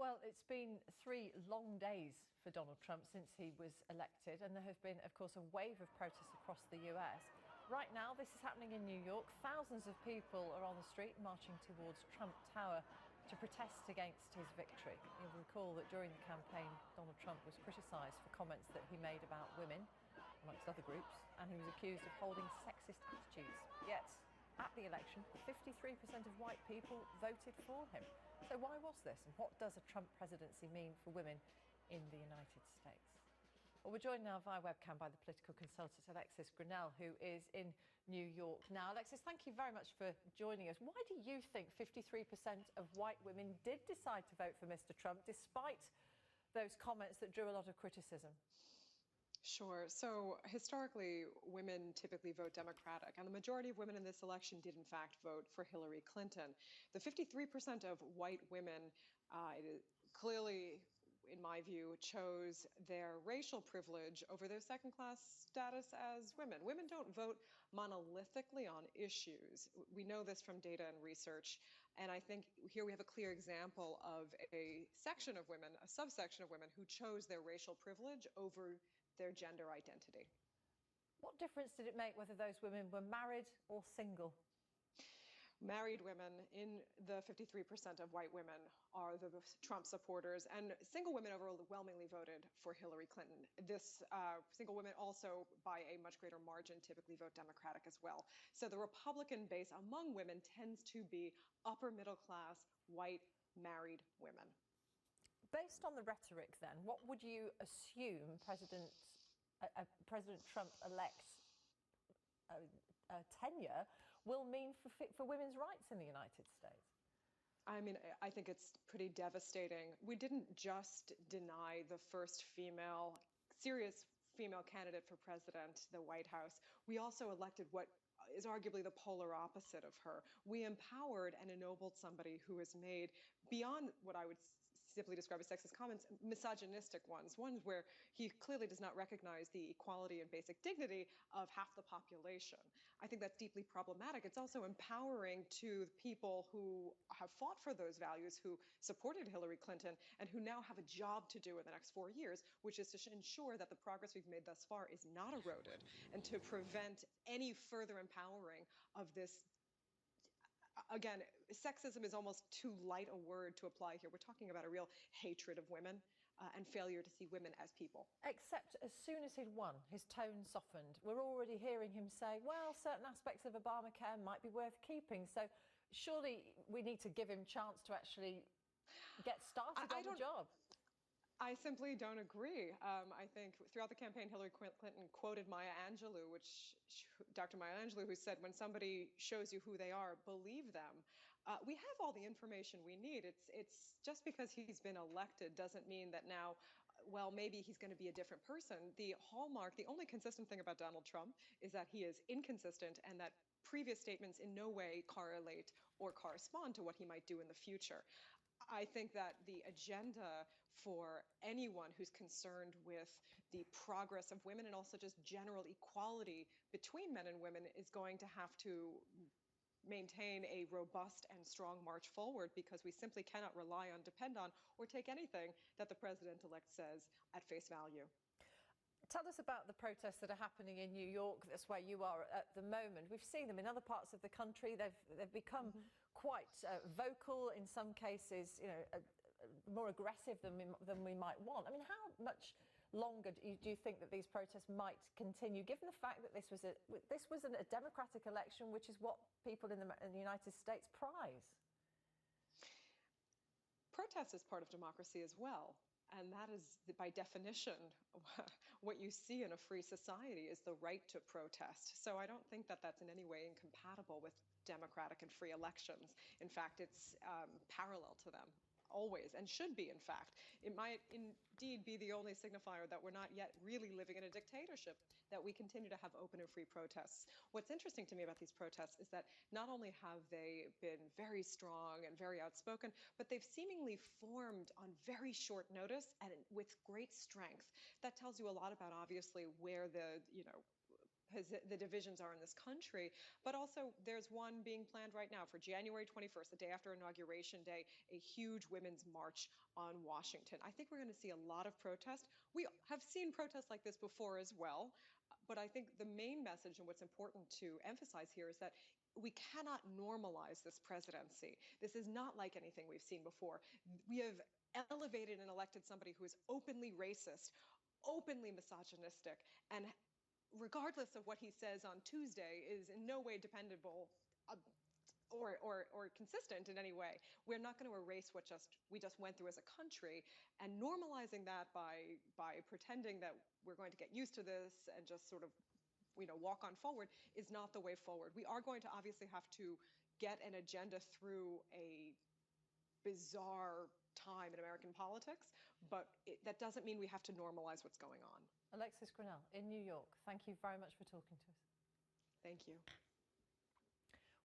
Well, it's been 3 long days for Donald Trump since he was elected, and there have been, of course, a wave of protests across the US. Right now, this is happening in New York. Thousands of people are on the street marching towards Trump Tower to protest against his victory. You'll recall that during the campaign, Donald Trump was criticised for comments that he made about women, amongst other groups, and he was accused of holding sexist attitudes. Yet, at the election, 53% of white people voted for him. So why was this, and what does a Trump presidency mean for women in the United States? Well, we're joined now via webcam by the political consultant Alexis Grenell, who is in New York now. Alexis, thank you very much for joining us. Why do you think 53% of white women did decide to vote for Mr. Trump, despite those comments that drew a lot of criticism? Sure. So historically, women typically vote Democratic, and the majority of women in this election did, in fact, vote for Hillary Clinton. The 53% of white women clearly, in my view, chose their racial privilege over their second-class status as women. Women don't vote monolithically on issues. We know this from data and research, and I think here we have a clear example of a section of women, a subsection of women, who chose their racial privilege over their gender identity. What difference did it make whether those women were married or single? Married women in the 53% of white women are the Trump supporters, and single women overwhelmingly voted for Hillary Clinton. Single women also, by a much greater margin, typically vote Democratic as well. So the Republican base among women tends to be upper middle class, white, married women. Based on the rhetoric, then, what would you assume President Trump-elect's tenure will mean for women's rights in the United States? I mean, I think it's pretty devastating. We didn't just deny the first serious female candidate for president, the White House. We also elected what is arguably the polar opposite of her. We empowered and ennobled somebody who has made, beyond what I would simply describe as sexist comments, misogynistic ones where he clearly does not recognize the equality and basic dignity of half the population. I think that's deeply problematic. It's also empowering to the people who have fought for those values, who supported Hillary Clinton, and who now have a job to do in the next 4 years, which is to ensure that the progress we've made thus far is not eroded, and to prevent any further empowering of this. Again, sexism is almost too light a word to apply here. We're talking about a real hatred of women and failure to see women as people. Except as soon as he'd won, his tone softened. We're already hearing him say, well, certain aspects of Obamacare might be worth keeping. So surely we need to give him a chance to actually get started on the job. I simply don't agree. I think throughout the campaign, Hillary Clinton quoted Maya Angelou, Dr. Maya Angelou, who said, when somebody shows you who they are, believe them. We have all the information we need. It's just because he's been elected doesn't mean that now, well, maybe he's going to be a different person. The only consistent thing about Donald Trump is that he is inconsistent, and that previous statements in no way correlate or correspond to what he might do in the future. I think that the agenda for anyone who's concerned with the progress of women and also just general equality between men and women is going to have to maintain a robust and strong march forward, because we simply cannot depend on, or take anything that the president-elect says at face value. Tell us about the protests that are happening in New York. That's where you are at the moment. We've seen them in other parts of the country. They've become quite vocal, in some cases, more aggressive than we might want. I mean, how much longer do you think that these protests might continue, given the fact that this was a democratic election, which is what people in the United States prize? Protest is part of democracy as well. And that is, by definition, what you see in a free society is the right to protest. So I don't think that that's in any way incompatible with democratic and free elections. In fact, it's parallel to them. Always, and should be, in fact. It might indeed be the only signifier that we're not yet really living in a dictatorship, that we continue to have open and free protests. What's interesting to me about these protests is that not only have they been very strong and very outspoken, but they've seemingly formed on very short notice and with great strength. That tells you a lot about, obviously, where the, the divisions are in this country, but also there's one being planned right now for January 21st, the day after Inauguration Day, a huge women's march on Washington. I think we're going to see a lot of protest. We have seen protests like this before as well, but I think the main message and what's important to emphasize here is that we cannot normalize this presidency. This is not like anything we've seen before. We have elevated and elected somebody who is openly racist, openly misogynistic, and regardless of what he says on Tuesday, is in no way dependable or consistent in any way. We're not going to erase what we just went through as a country, and normalizing that by pretending that we're going to get used to this and just sort of walk on forward is not the way forward. We are going to obviously have to get an agenda through a bizarre time in American politics, but that doesn't mean we have to normalize what's going on. Alexis Grenell in New York, thank you very much for talking to us. Thank you.